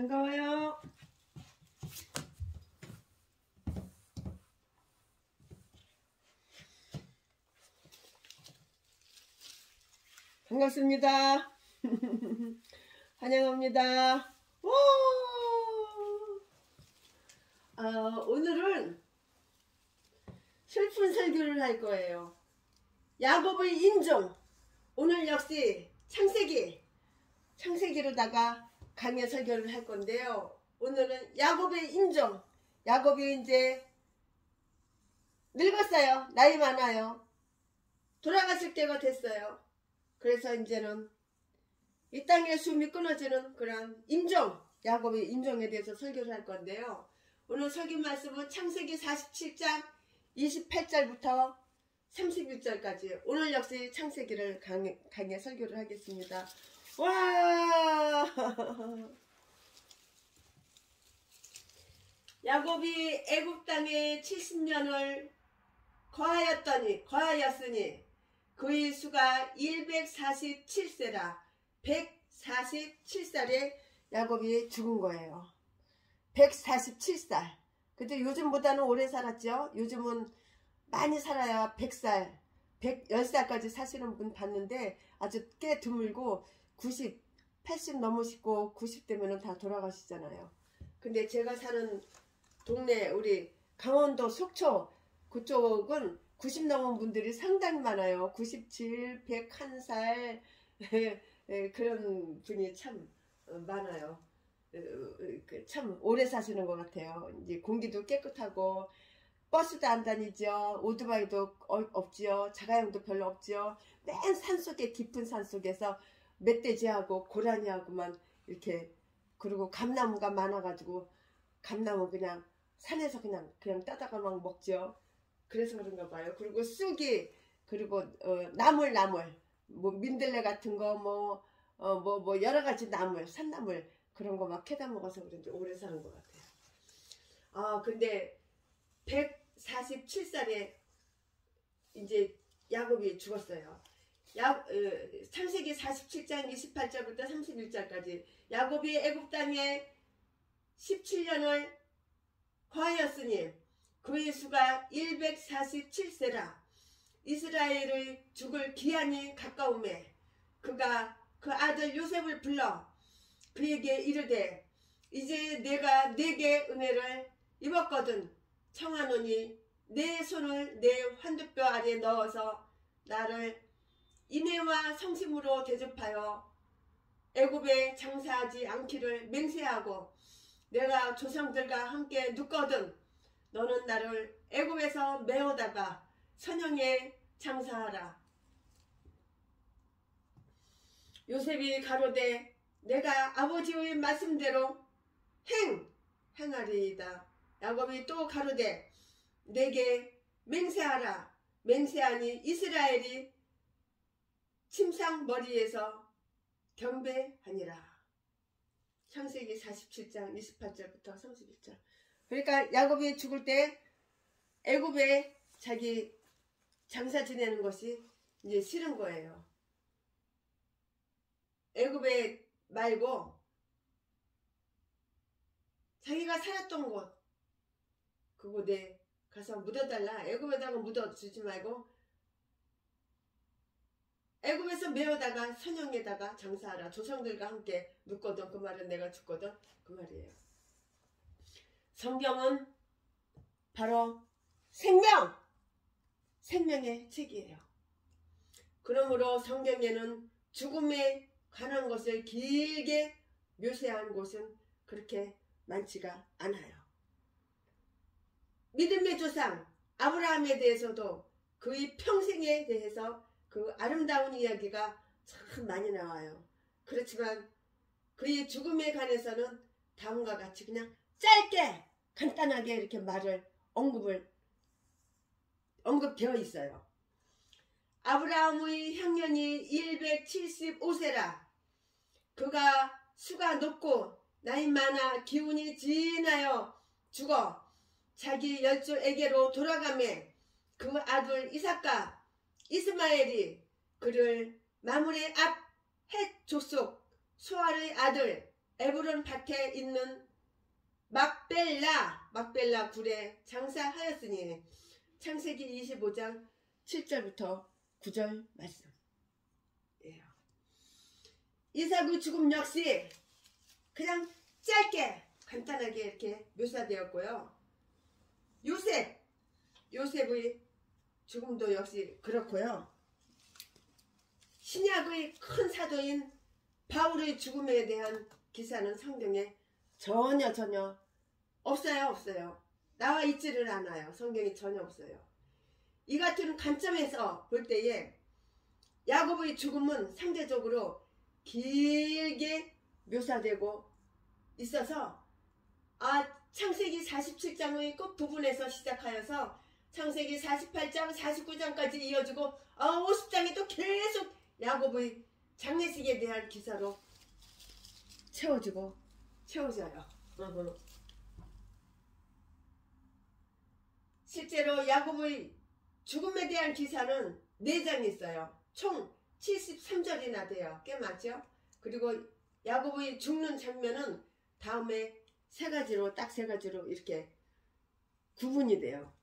반가워요. 반갑습니다. 환영합니다. 오늘은 슬픈 설교를 할 거예요. 야곱의 인종. 오늘 역시 창세기로다가 강의 설교를 할 건데요. 오늘은 야곱의 인종. 야곱이 이제 늙었어요. 나이 많아요. 돌아가실 때가 됐어요. 그래서 이제는 이 땅의 숨이 끊어지는 그런 인종, 야곱의 인종에 대해서 설교를 할 건데요. 오늘 설교 말씀은 창세기 47장 28절부터 31절까지 오늘 역시 창세기를 강의 설교를 하겠습니다. 와! 야곱이 애굽 땅에 70년을 거하였으니 그의 수가 147세라 147살에 야곱이 죽은 거예요. 147살. 근데 요즘보다는 오래 살았죠. 요즘은 많이 살아야 100살, 110살까지 사시는 분 봤는데 아주 꽤 드물고 90, 80 넘으시고 90 되면 다 돌아가시잖아요. 근데 제가 사는 동네 우리 강원도 속초 그쪽은 90 넘은 분들이 상당히 많아요. 97, 101살 그런 분이 참 많아요. 참 오래 사시는 것 같아요. 이제 공기도 깨끗하고 버스도 안 다니죠. 오토바이도 없지요. 자가용도 별로 없지요. 맨 산속에 깊은 산속에서 멧돼지하고 고라니하고만 이렇게 그리고 감나무가 많아가지고 감나무 그냥 산에서 그냥 따다가 막 먹죠. 그래서 그런가 봐요. 그리고 쑥이 그리고 나물 뭐 민들레 같은 거 뭐 여러 가지 나물 산나물 그런 거 막 캐다 먹어서 그런지 오래 사는 것 같아요. 근데 147살에 이제 야곱이 죽었어요. 창세기 47장 28절부터 31절까지 야곱이 애굽 땅에 17년을 거하였으니 그의 수가 147세라 이스라엘의 죽을 기한이 가까우매 그가 그 아들 요셉을 불러 그에게 이르되 이제 내가 네게 은혜를 입었거든 청하노니 내 손을 내 환두뼈 안에 넣어서 나를 인애와 성심으로 대접하여 애굽에 장사하지 않기를 맹세하고 내가 조상들과 함께 눕거든 너는 나를 애굽에서 메어다가 선영에 장사하라. 요셉이 가로되 내가 아버지의 말씀대로 행하리이다. 야곱이 또 가로되 내게 맹세하라. 맹세하니 이스라엘이 침상머리에서 경배하니라. 창세기 47장 28절부터 31절. 그러니까 야곱이 죽을 때 애굽에 자기 장사 지내는 것이 이제 싫은 거예요. 애굽에 말고 자기가 살았던 곳 그곳에 가서 묻어달라. 애굽에다가 묻어주지 말고 애굽에서 메어다가 선영에다가 장사하라. 조상들과 함께 눕거든. 그 말은 내가 죽거든. 그 말이에요. 성경은 바로 생명의 책이에요. 그러므로 성경에는 죽음에 관한 것을 길게 묘사한 곳은 그렇게 많지가 않아요. 믿음의 조상 아브라함에 대해서도 그의 평생에 대해서 그 아름다운 이야기가 참 많이 나와요. 그렇지만 그의 죽음에 관해서는 다음과 같이 그냥 짧게 간단하게 이렇게 언급되어 있어요. 아브라함의 향년이 175세라 그가 수가 높고 나이 많아 기운이 진하여 죽어 자기 열조에게로 돌아가매 그 아들 이삭과 이스마엘이 그를 마므레 앞 헷 족속 소알의 아들 에브론 밭에 있는 막벨라 굴에 장사하였으니. 창세기 25장 7절부터 9절 말씀. 이삭의 죽음 역시 그냥 짧게 간단하게 이렇게 묘사되었고요. 요셉의 죽음도 역시 그렇고요. 신약의 큰 사도인 바울의 죽음에 대한 기사는 성경에 전혀 없어요. 나와 있지를 않아요. 성경이 전혀 없어요. 이 같은 관점에서 볼 때에 야곱의 죽음은 상대적으로 길게 묘사되고 있어서 창세기 47장의 끝 부분에서 시작하여서 창세기 48장 49장까지 이어지고 50장이 또 계속 야곱의 장례식에 대한 기사로 채워져요. 실제로 야곱의 죽음에 대한 기사는 4장이 있어요. 총 73절이나 돼요. 꽤 많죠? 그리고 야곱의 죽는 장면은 다음에 딱 세 가지로 이렇게 구분이 돼요.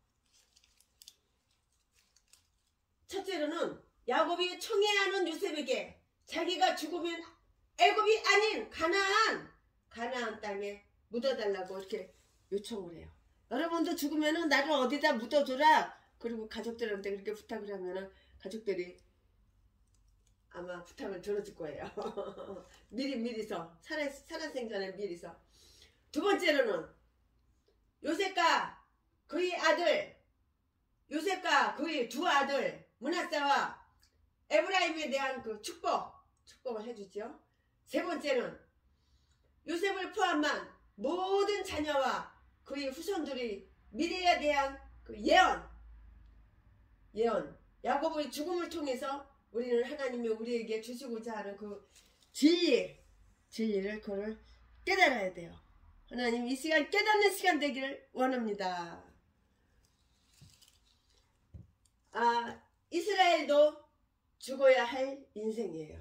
첫째로는 야곱이 청해하는 요셉에게 자기가 죽으면 애굽이 아닌 가나안 땅에 묻어달라고 이렇게 요청을 해요. 여러분도 죽으면은 나를 어디다 묻어줘라. 그리고 가족들한테 그렇게 부탁을 하면은 가족들이 아마 부탁을 들어줄 거예요. 미리서 살아생전에 미리서. 두 번째로는 요셉과 그의 두 아들 므낫세와 에브라임에 대한 그 축복을 해주죠. 세 번째는 요셉을 포함한 모든 자녀와 그의 후손들이 미래에 대한 그 예언. 야곱의 죽음을 통해서 우리는 하나님이 우리에게 주시고자 하는 그 진리를 그걸 깨달아야 돼요. 하나님 이 시간 깨닫는 시간 되기를 원합니다. 이스라엘도 죽어야 할 인생이에요.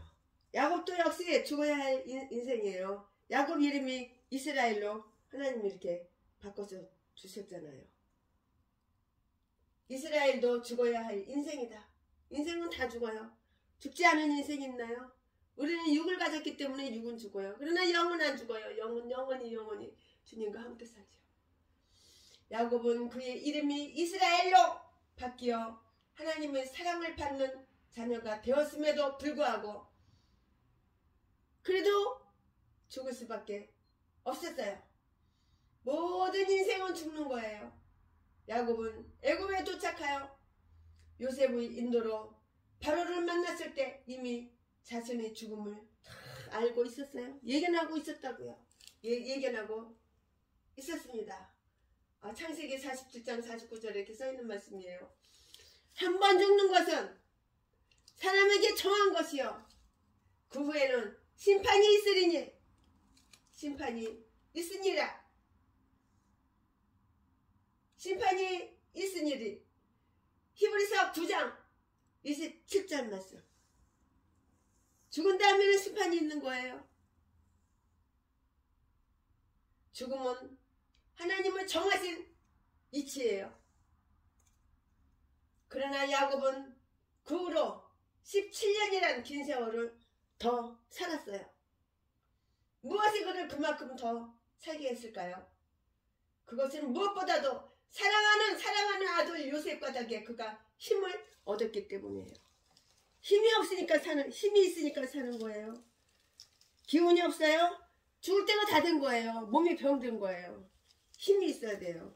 야곱도 역시 죽어야 할 인생이에요. 야곱 이름이 이스라엘로 하나님이 이렇게 바꿔서 주셨잖아요. 이스라엘도 죽어야 할 인생이다. 인생은 다 죽어요. 죽지 않은 인생이 있나요? 우리는 육을 가졌기 때문에 육은 죽어요. 그러나 영은 안 죽어요. 영은 영원히 주님과 함께 살죠. 야곱은 그의 이름이 이스라엘로 바뀌어 하나님의 사랑을 받는 자녀가 되었음에도 불구하고 그래도 죽을 수밖에 없었어요. 모든 인생은 죽는 거예요. 야곱은 애굽에 도착하여 요셉의 인도로 바로를 만났을 때 이미 자신의 죽음을 다 알고 있었어요. 예견하고 있었다고요. 예견하고 있었습니다. 창세기 47장 49절에 이렇게 써있는 말씀이에요. 한 번 죽는 것은 사람에게 정한 것이요 그 후에는 심판이 있으리니 심판이 있으니라. 심판이 있으니리. 히브리서 9장 27절 말씀. 죽은 다음에는 심판이 있는 거예요. 죽음은 하나님을 정하신 이치예요. 그러나 야곱은 그 후로 17년이란 긴 세월을 더 살았어요. 무엇이 그를 그만큼 더 살게 했을까요? 그것은 무엇보다도 사랑하는 아들 요셉과 덕에 그가 힘을 얻었기 때문이에요. 힘이 있으니까 사는 거예요. 기운이 없어요? 죽을 때가 다 된 거예요. 몸이 병든 거예요. 힘이 있어야 돼요.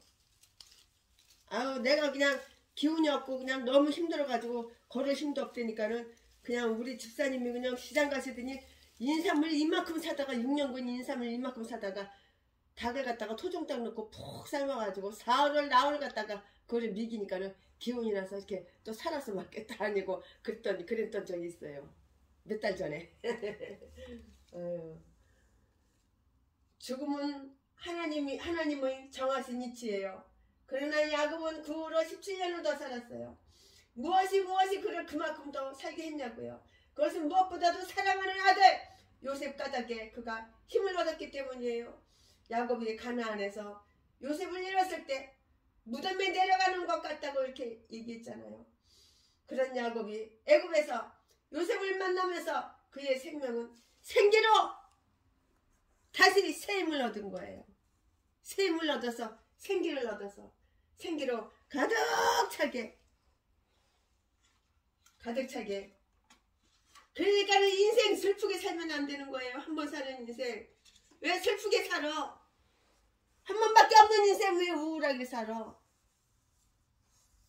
내가 그냥 기운이 없고 그냥 너무 힘들어가지고 걸을 힘도 없다니까는 그냥 우리 집사님이 그냥 시장 가시더니 인삼을 이만큼 사다가 6년근 인삼을 이만큼 사다가 닭을 갖다가 토종닭 넣고 푹 삶아가지고 사흘을 나흘 갖다가 그걸 미기니까는 기운이 나서 이렇게 또 살아서 막 다니고 그랬던 적이 있어요. 몇 달 전에. 죽음은 하나님의 정하신 이치예요. 그러나 야곱은 그 후로 17년을 더 살았어요. 무엇이 그를 그만큼 더 살게 했냐고요. 그것은 무엇보다도 사랑하는 아들 요셉 까닭에 그가 힘을 얻었기 때문이에요. 야곱이 가나안에서 요셉을 잃었을 때 무덤에 내려가는 것 같다고 이렇게 얘기했잖아요. 그런 야곱이 애굽에서 요셉을 만나면서 그의 생명은 생기로 다시 새 힘을 얻은 거예요. 새 힘을 얻어서 생기를 얻어서 생기로 가득 차게 그러니까 인생 슬프게 살면 안 되는 거예요. 한 번 사는 인생 왜 슬프게 살아? 한 번밖에 없는 인생 왜 우울하게 살아?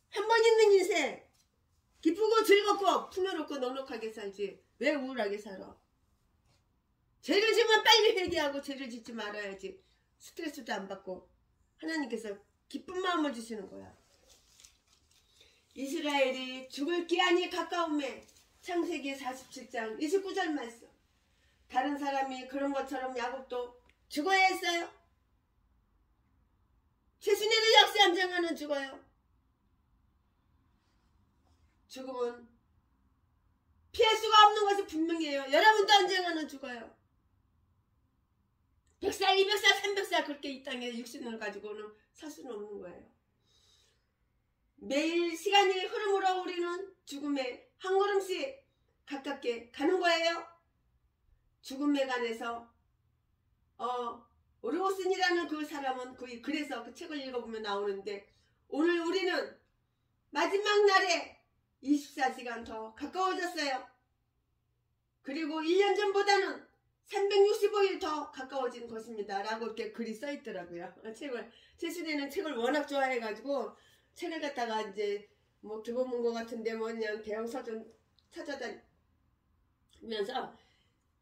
한 번 있는 인생 기쁘고 즐겁고 풍요롭고 넉넉하게 살지 왜 우울하게 살아? 죄를 지면 빨리 회개하고 죄를 짓지 말아야지. 스트레스도 안 받고 하나님께서 기쁜 마음을 주시는 거야. 이스라엘이 죽을 기한이 가까움에 창세기 47장 29절 말씀. 다른 사람이 그런 것처럼 야곱도 죽어야 했어요. 최순위도 역시 언젠가는 죽어요. 죽음은 피할 수가 없는 것이 분명해요. 여러분도 언젠가는 죽어요. 100살, 200살, 300살 그렇게 이 땅에 육신을 가지고는 살 수는 없는 거예요. 매일 시간이 흐름으로 우리는 죽음에 한 걸음씩 가깝게 가는 거예요. 죽음에 관해서 오르고슨이라는 그 사람은 그래서 그 책을 읽어보면 나오는데 오늘 우리는 마지막 날에 24시간 더 가까워졌어요. 그리고 1년 전보다는 365일 더 가까워진 것입니다. 라고 이렇게 글이 써 있더라고요. 최순애는 책을 워낙 좋아해가지고 책을 갖다가 이제 뭐 들어본 것 같은데 그냥 대형 서점 찾아다니면서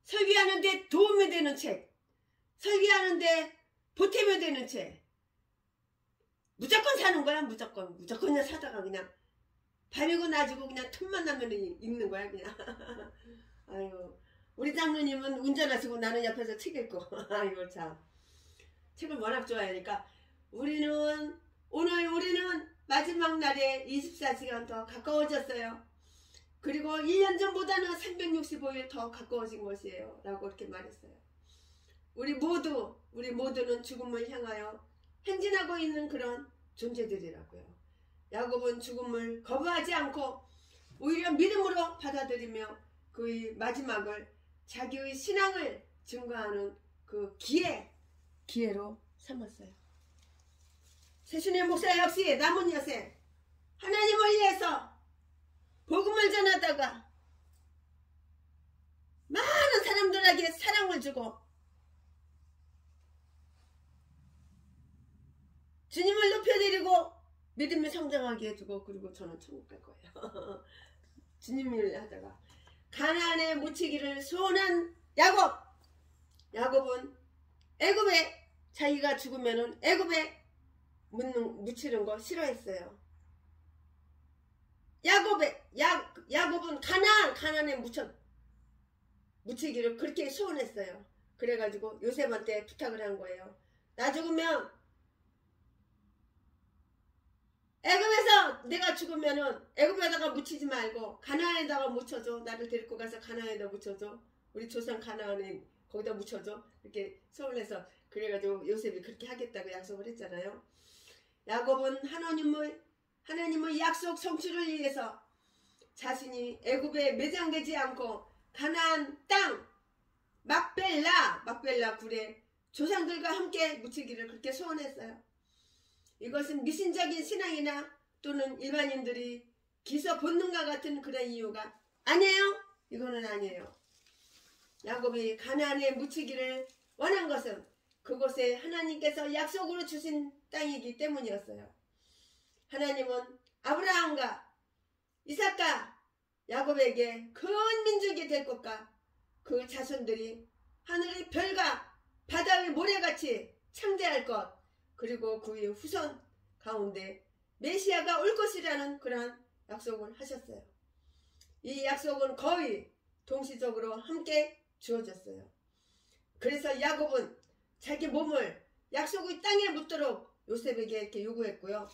설교하는데 도움이 되는 책, 설교하는데 보탬이 되는 책 무조건 사는 거야. 무조건 그냥 사다가 그냥 밤이고 낮이고 그냥 틈만 나면 읽는 거야 그냥. 아유, 우리 장로님은 운전하시고 나는 옆에서 책 읽고. 아이고 참, 책을 워낙 좋아하니까 우리는 마지막 날에 24시간 더 가까워졌어요. 그리고 1년 전보다는 365일 더 가까워진 것이에요. 라고 이렇게 말했어요. 우리 모두는 죽음을 향하여 행진하고 있는 그런 존재들이라고요. 야곱은 죽음을 거부하지 않고 오히려 믿음으로 받아들이며 그의 마지막을 자기의 신앙을 증거하는 그 기회로 삼았어요. 최순애 목사 역시 남은 여생 하나님을 위해서 복음을 전하다가 많은 사람들에게 사랑을 주고 주님을 높여드리고 믿음이 성장하게 해주고 그리고 저는 천국 갈 거예요. 주님을 하다가 가나안에 묻히기를 소원한 야곱은 애굽에 자기가 죽으면은 애굽에 묻히는 거 싫어했어요. 야곱은 가나안에 묻히기를 그렇게 소원했어요. 그래가지고 요셉한테 부탁을 한 거예요. 나 죽으면 애굽에서 내가 죽으면은 애굽에다가 묻히지 말고 가나안에다가 묻혀줘. 나를 데리고 가서 가나안에다 묻혀줘. 우리 조상 가나안에 거기다 묻혀줘. 이렇게 소원해서 그래가지고 요셉이 그렇게 하겠다고 약속을 했잖아요. 야곱은 하나님의 약속 성취를 위해서 자신이 애굽에 매장되지 않고 가나안 땅 막벨라 굴에 조상들과 함께 묻히기를 그렇게 소원했어요. 이것은 미신적인 신앙이나 또는 일반인들이 기서 본능과 같은 그런 이유가 아니에요. 이거는 아니에요. 야곱이 가나안에 묻히기를 원한 것은 그곳에 하나님께서 약속으로 주신 땅이기 때문이었어요. 하나님은 아브라함과 이삭과 야곱에게 큰 민족이 될 것과 그 자손들이 하늘의 별과 바다의 모래같이 창대할 것, 그리고 그의 후손 가운데 메시아가 올 것이라는 그러한 약속을 하셨어요. 이 약속은 거의 동시적으로 함께 주어졌어요. 그래서 야곱은 자기 몸을 약속의 땅에 묻도록 요셉에게 이렇게 요구했고요.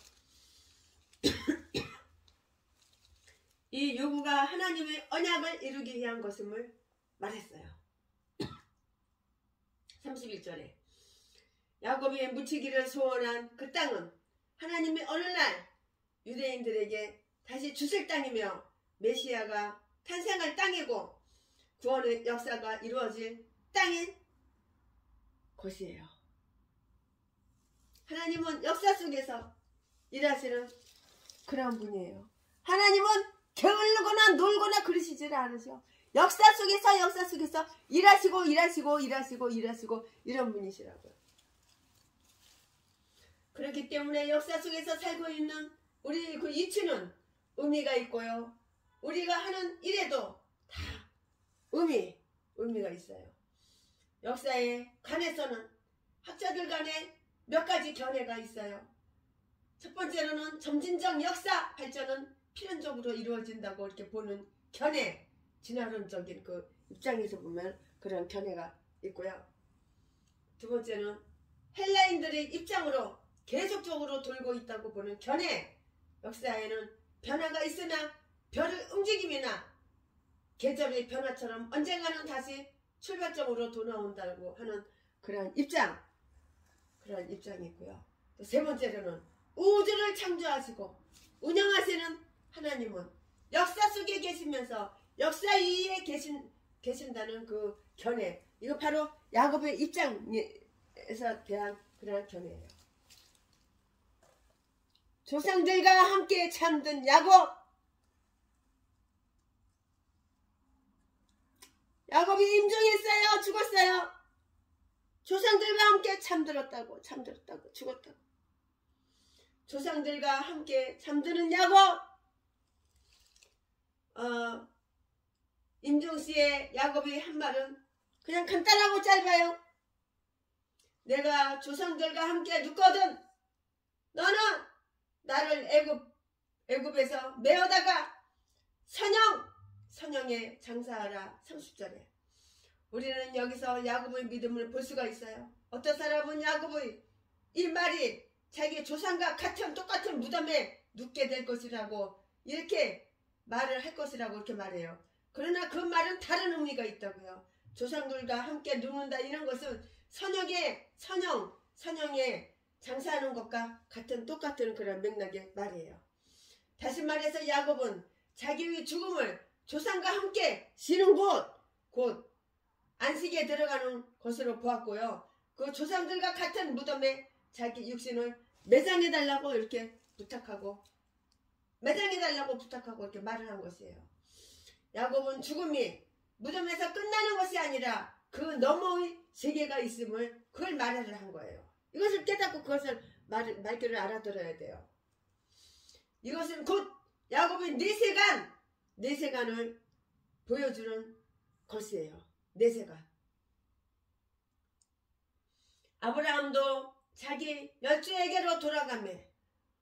이 요구가 하나님의 언약을 이루기 위한 것임을 말했어요. 31절에 야곱이 묻히기를 소원한 그 땅은 하나님이 어느 날 유대인들에게 다시 주실 땅이며 메시아가 탄생할 땅이고 구원의 역사가 이루어질 땅인 곳이에요. 하나님은 역사 속에서 일하시는 그런 분이에요. 하나님은 게을르거나 놀거나 그러시질 않으셔. 역사 속에서 일하시고 이런 분이시라고요. 그렇기 때문에 역사 속에서 살고 있는 우리 그 이치는 의미가 있고요. 우리가 하는 일에도 다 의미가 있어요. 역사에 관해서는 학자들 간에 몇 가지 견해가 있어요. 첫 번째로는 점진적 역사 발전은 필연적으로 이루어진다고 이렇게 보는 견해, 진화론적인 그 입장에서 보면 그런 견해가 있고요. 두 번째는 헬라인들의 입장으로 계속적으로 돌고 있다고 보는 견해, 역사에는 변화가 있으나 별의 움직임이나 계절의 변화처럼 언젠가는 다시 출발점으로 돌아온다고 하는 그런 입장이 있고요. 또 세 번째로는 우주를 창조하시고 운영하시는 하나님은 역사 속에 계시면서 역사 위에 계신다는 그 견해, 이거 바로 야곱의 입장에서 대한 그런 견해예요. 조상들과 함께 참든 야곱이 임종했어요? 죽었어요? 조상들과 함께 잠들었다고 죽었다고. 조상들과 함께 잠드는 야곱. 임종시에 야곱이 한 말은 그냥 간단하고 짧아요. 내가 조상들과 함께 눕거든 너는 나를 애굽에서 메어다가 선영에 장사하라. 30절에 우리는 여기서 야곱의 믿음을 볼 수가 있어요. 어떤 사람은 야곱의 이 말이 자기 조상과 똑같은 무덤에 눕게 될 것이라고 이렇게 말을 할 것이라고 이렇게 말해요. 그러나 그 말은 다른 의미가 있다고요. 조상들과 함께 눕는다 이런 것은 선영에 장사하는 것과 똑같은 그런 맥락의 말이에요. 다시 말해서 야곱은 자기의 죽음을 조상과 함께 쉬는 곧 안식에 들어가는 것으로 보았고요. 그 조상들과 같은 무덤에 자기 육신을 매장해달라고 이렇게 부탁하고 이렇게 말을 한 것이에요. 야곱은 죽음이 무덤에서 끝나는 것이 아니라 그 너머의 세계가 있음을 그걸 말을 한 거예요. 이것을 깨닫고 그것을 말귀를 알아들어야 돼요. 이것은 곧 야곱의 내세관을 보여주는 것이에요. 내세관. 아브라함도 자기 열조에게로 돌아가매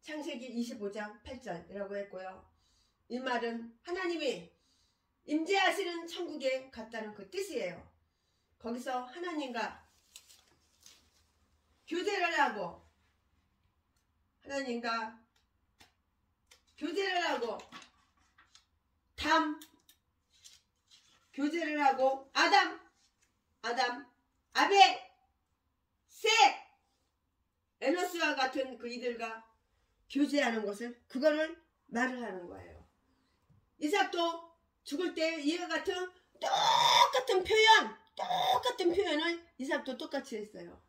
창세기 25장 8절이라고 했고요. 이 말은 하나님이 임재하시는 천국에 갔다는 그 뜻이에요. 거기서 하나님과 교제를 하고 교제를 하고 아담, 아벨, 셋, 에노스와 같은 그 이들과 교제하는 것을 그거를 말을 하는 거예요. 이삭도 죽을 때 이와 같은 똑같은 표현을 이삭도 똑같이 했어요.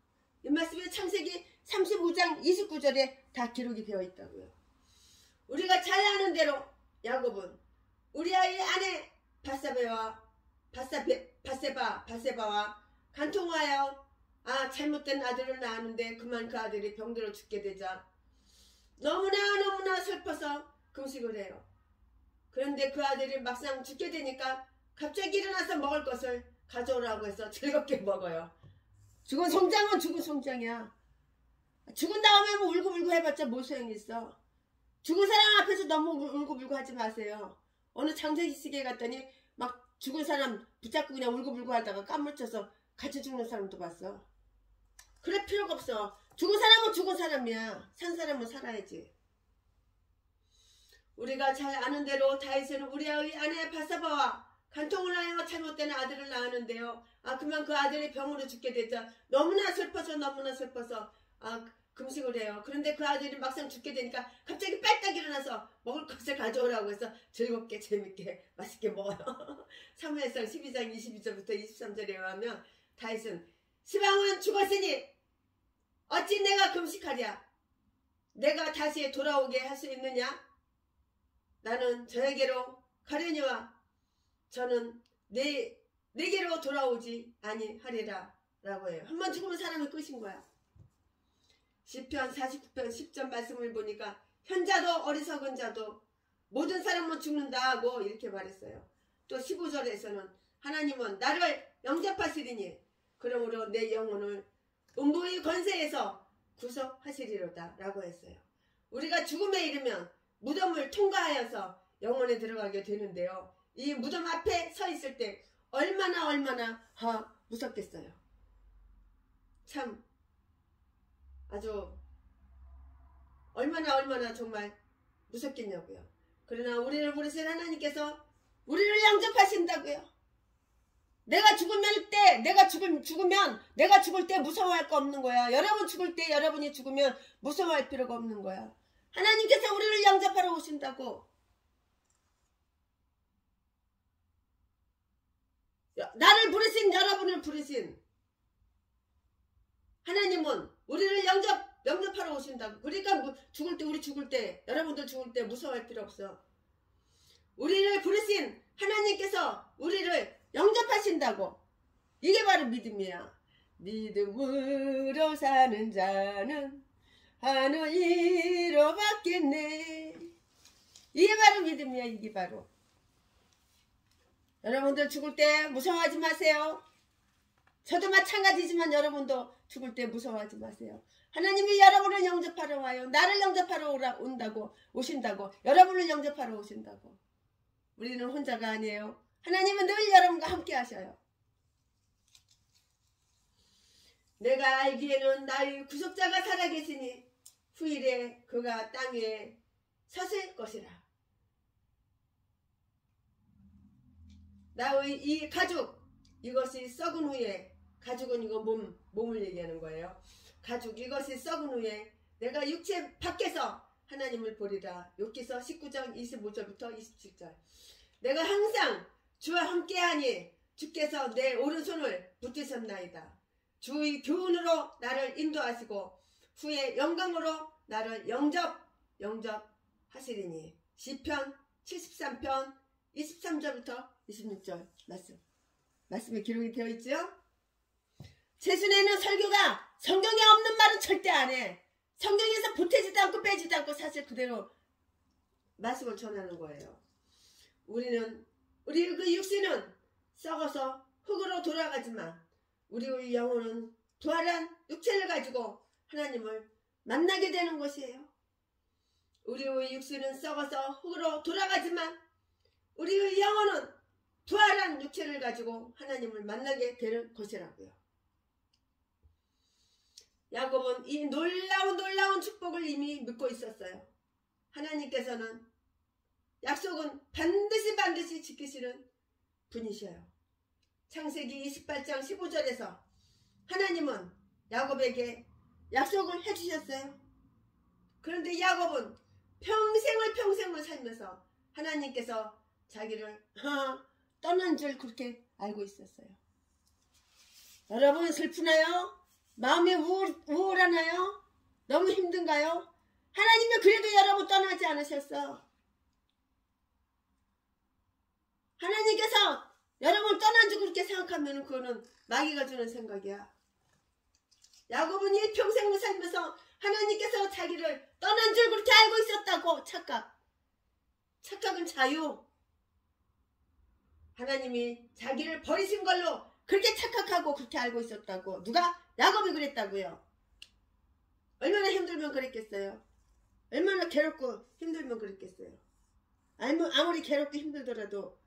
이 말씀이 창세기 35장 29절에 다 기록이 되어 있다고요. 우리가 잘 아는 대로 야곱은 우리아의 아내 바세바와 간통하여 잘못된 아들을 낳았는데 그만 그 아들이 병들어 죽게 되자 너무나 슬퍼서 금식을 해요. 그런데 그 아들이 막상 죽게 되니까 갑자기 일어나서 먹을 것을 가져오라고 해서 즐겁게 먹어요. 죽은 송장은 죽은 송장이야. 죽은 다음에 뭐 울고불고 해봤자 뭐 소용이 있어. 죽은 사람 앞에서 너무 울고불고 하지 마세요. 어느 장례식에 갔더니 막 죽은 사람 붙잡고 그냥 울고불고 하다가 까물쳐서 같이 죽는 사람도 봤어. 그럴 필요가 없어. 죽은 사람은 죽은 사람이야. 산 사람은 살아야지. 우리가 잘 아는 대로 다윗은 우리아의 아내 바세바와 간통을 하여 잘못된 아들을 낳았는데요. 그만 그 아들이 병으로 죽게 됐죠. 너무나 슬퍼서 금식을 해요. 그런데 그 아들이 막상 죽게 되니까 갑자기 빨딱 일어나서 먹을 것을 가져오라고 해서 즐겁게 재밌게 맛있게 먹어요. 사무엘상 12장 22절부터 23절에 의하면 다윗은 시방은 죽었으니 어찌 내가 금식하랴. 내가 다시 돌아오게 할 수 있느냐. 나는 저에게로 가려니와 저는 내게로 돌아오지 아니하리라 라고 해요. 한번 죽으면 사람이 끝인 거야. 시편 49편 10절 말씀을 보니까 현자도 어리석은 자도 모든 사람은 죽는다 하고 이렇게 말했어요. 또 15절에서는 하나님은 나를 영접하시리니 그러므로 내 영혼을 음부의 권세에서 구속하시리로다 라고 했어요. 우리가 죽음에 이르면 무덤을 통과하여서 영혼에 들어가게 되는데요. 이 무덤 앞에 서 있을 때 얼마나 무섭겠어요. 참 아주 얼마나 정말 무섭겠냐고요. 그러나 우리를 부르신 하나님께서 우리를 영접하신다고요. 내가 죽을 때 무서워할 거 없는 거야. 여러분 죽을 때 여러분이 죽으면 무서워할 필요가 없는 거야. 하나님께서 우리를 영접하러 오신다고. 나를 부르신 여러분을 부르신 하나님은 우리를 영접하러 오신다고. 그러니까 우리 죽을 때 여러분들 죽을 때 무서워할 필요 없어. 우리를 부르신 하나님께서 우리를 영접하신다고. 이게 바로 믿음이야. 믿음으로 사는 자는 하늘이로 받겠네. 이게 바로 믿음이야. 이게 바로. 여러분들 죽을 때 무서워하지 마세요. 저도 마찬가지지만 여러분도 죽을 때 무서워하지 마세요. 하나님이 여러분을 영접하러 와요. 나를 영접하러 오신다고. 여러분을 영접하러 오신다고. 우리는 혼자가 아니에요. 하나님은 늘 여러분과 함께 하셔요. 내가 알기에는 나의 구속자가 살아계시니 후일에 그가 땅 위에 서실 것이라. 나의 이 가죽, 이것이 썩은 후에, 가죽은 이거 몸을 얘기하는 거예요. 가죽, 이것이 썩은 후에 내가 육체 밖에서 하나님을 보리라. 욥기서 19장 25절부터 27절. 내가 항상 주와 함께하니 주께서 내 오른손을 붙드셨나이다. 주의 교훈으로 나를 인도하시고 후에 영광으로 나를 영접하시리니. 시편 73편 23절부터 26절 말씀이 기록이 되어 있죠. 최순애는 설교가 성경에 없는 말은 절대 안 해. 성경에서 보태지도 않고 빼지도 않고 사실 그대로 말씀을 전하는 거예요. 우리의 그 육신은 썩어서 흙으로 돌아가지만 우리의 영혼은 부활한 육체를 가지고 하나님을 만나게 되는 것이에요. 우리의 육신은 썩어서 흙으로 돌아가지만 우리의 영혼은 부활한 육체를 가지고 하나님을 만나게 되는 것이라고요. 야곱은 이 놀라운 축복을 이미 믿고 있었어요. 하나님께서는 약속은 반드시 지키시는 분이셔요. 창세기 28장 15절에서 하나님은 야곱에게 약속을 해주셨어요. 그런데 야곱은 평생을 살면서 하나님께서 자기를 떠난 줄 그렇게 알고 있었어요. 여러분 슬프나요? 마음이 우울하나요? 너무 힘든가요? 하나님은 그래도 여러분 떠나지 않으셨어. 하나님께서 여러분 떠난 줄 그렇게 생각하면 그거는 마귀가 주는 생각이야. 야곱은 이 평생을 살면서 하나님께서 자기를 떠난 줄 그렇게 알고 있었다고. 착각은 자유. 하나님이 자기를 버리신 걸로 그렇게 착각하고 그렇게 알고 있었다고. 누가? 야곱이 그랬다고요. 얼마나 힘들면 그랬겠어요. 얼마나 괴롭고 힘들면 그랬겠어요. 아무리 괴롭고 힘들더라도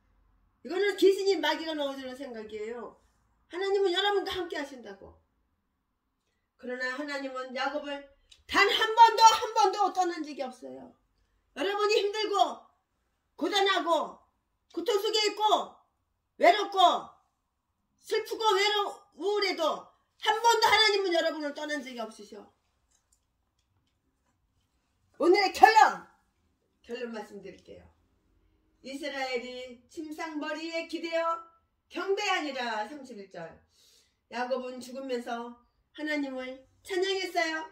이거는 귀신이 마귀가 넣어주는 생각이에요. 하나님은 여러분과 함께 하신다고. 그러나 하나님은 야곱을 단 한 번도 떠난 적이 없어요. 여러분이 힘들고 고단하고 고통 속에 있고 외롭고 슬프고 우울해도 한 번도 하나님은 여러분을 떠난 적이 없으셔. 오늘의 결론 말씀드릴게요. 이스라엘이 침상머리에 기대어 경배하니라. 31절. 야곱은 죽으면서 하나님을 찬양했어요.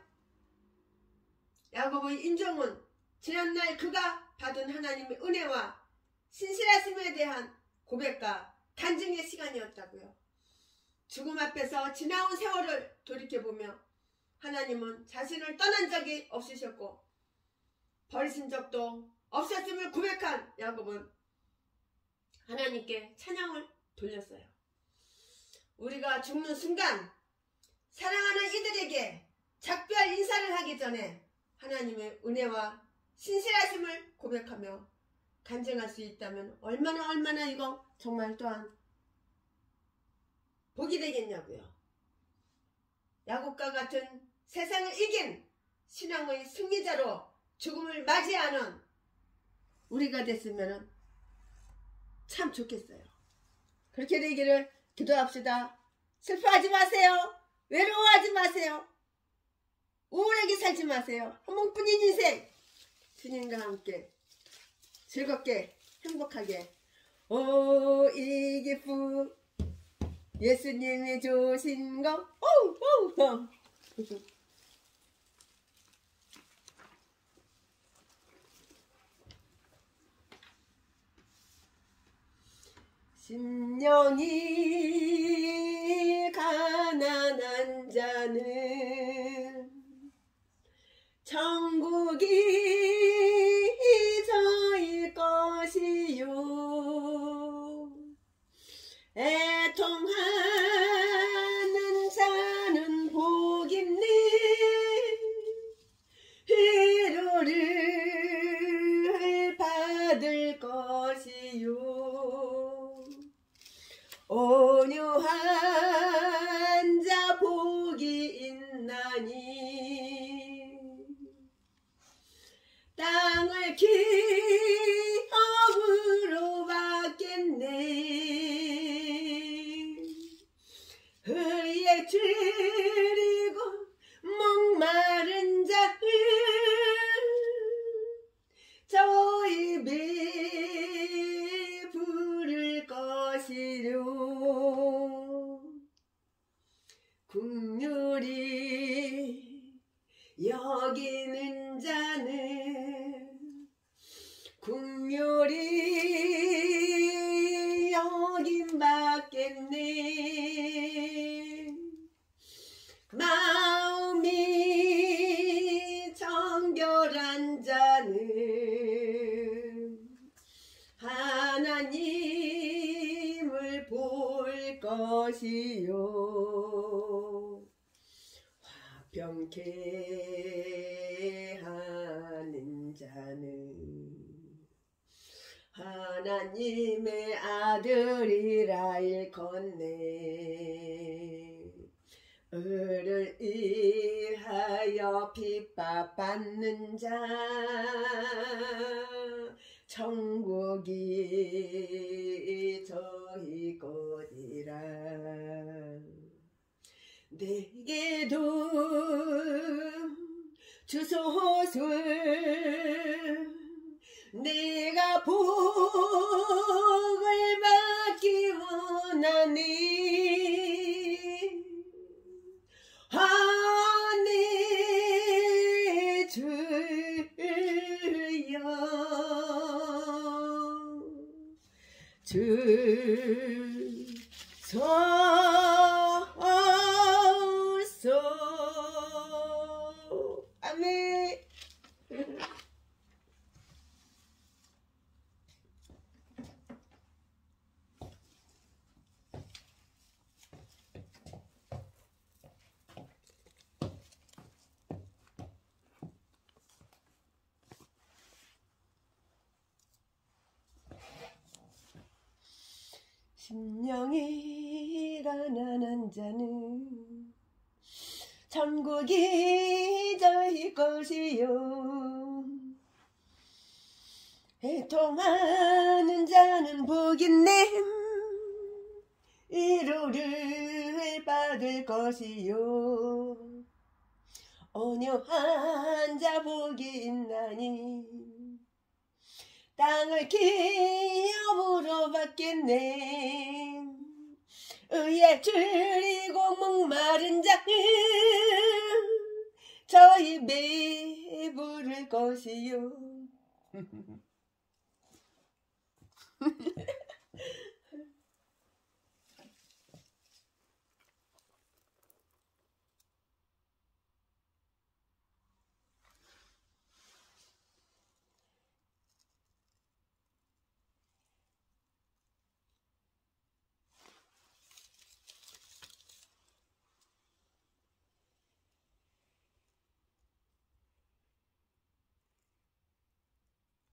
야곱의 인종은 지난날 그가 받은 하나님의 은혜와 신실하심에 대한 고백과 간증의 시간이었다고요. 죽음 앞에서 지나온 세월을 돌이켜보며 하나님은 자신을 떠난 적이 없으셨고 버리신 적도 없었음을 고백한 야곱은 하나님께 찬양을 돌렸어요. 우리가 죽는 순간 사랑하는 이들에게 작별 인사를 하기 전에 하나님의 은혜와 신실하심을 고백하며 간증할 수 있다면 얼마나 이거 정말 또한 복이 되겠냐고요. 야곱과 같은 세상을 이긴 신앙의 승리자로 죽음을 맞이하는 우리가 됐으면 참 좋겠어요. 그렇게 되기를 기도합시다. 슬퍼하지 마세요. 외로워하지 마세요. 우울하게 살지 마세요. 한 번뿐인 인생 주님과 함께 즐겁게 행복하게 이 기쁨 예수님이 주신 거 심령이 가난한 자는 천국이 저희 것이요 애통하는 자는 복있네 위로를 받을 것이요 온유한 자 복이 있나니 땅을 기업으로 받겠네 의에 줄이고 목마른 자를 저희 배 부를 것이요 긍휼히 여기는 자는 긍휼히 여김 받겠네 마음이 정결한 자는 하나님을 볼 것이요 화평케 하는 자는 하나님의 아들이라 일컫네 을을 위하여 핍박받는 자 천국이 저희 것이라 내게도 주소서 내가 복을 받기 원하니 아내 주여 주소서 아멘. 심령이 가난한 자는 천국이 저희 것이요 애통하는 자는 복있네 위로를 받을 것이요 온유한 자 복이 있나니 땅을 기업으로 받겠네. 의에 줄이고 목마른 자는 저희 배부를 것이요